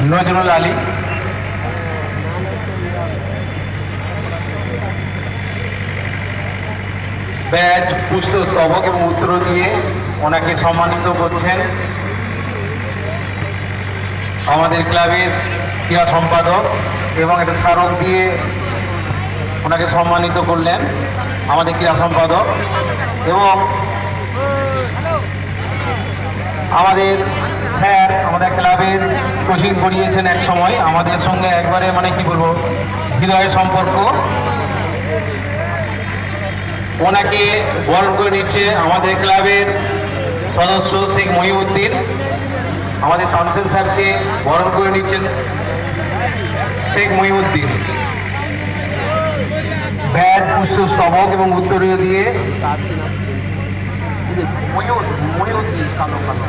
Nazrul Ali, badge, পুষ্পস্তবক এবং উত্তর দিয়ে ওনাকে সম্মানিত করছেন আমাদের ক্লাবের ক্রীড়া সম্পাদক, এবং একটা স্মারক দিয়ে ওনাকে সম্মানিত করলেন আমাদের ক্রীড়া সম্পাদক। এবং আমাদের স্যার আমাদের ক্লাবের কোচিং করিয়েছেন এক সময়, আমাদের সঙ্গে একবারে মানে কি বলবো হৃদয়ের সম্পর্ক। ওনাকে বরণ করে নিচ্ছে আমাদের ক্লাবের সদস্য শেখ মহিউদ্দিন, আমাদের তানসেন স্যারকে বরণ করে নিচ্ছেন শেখ মহিউদ্দিন। ব্যাজ, পুষ্পস্তবক এবং উত্তরীয় দিয়ে মহিউদ্দিন কালো কালো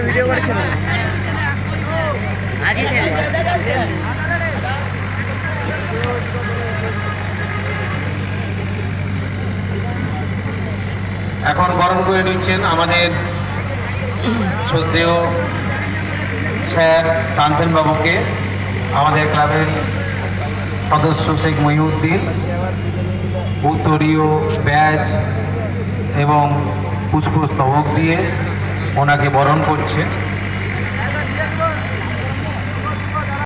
ভিডিও করেছিল আজই এখন বরণ করে নিচ্ছেন আমাদের শ্রদ্ধেয় স্যার তানসেন বাবুকে, আমাদের ক্লাবের সদস্য শেখ মহিউদ্দিন উত্তরীয়, ব্যাজ এবং পুষ্পস্তবক দিয়ে ওনাকে বরণ করছে।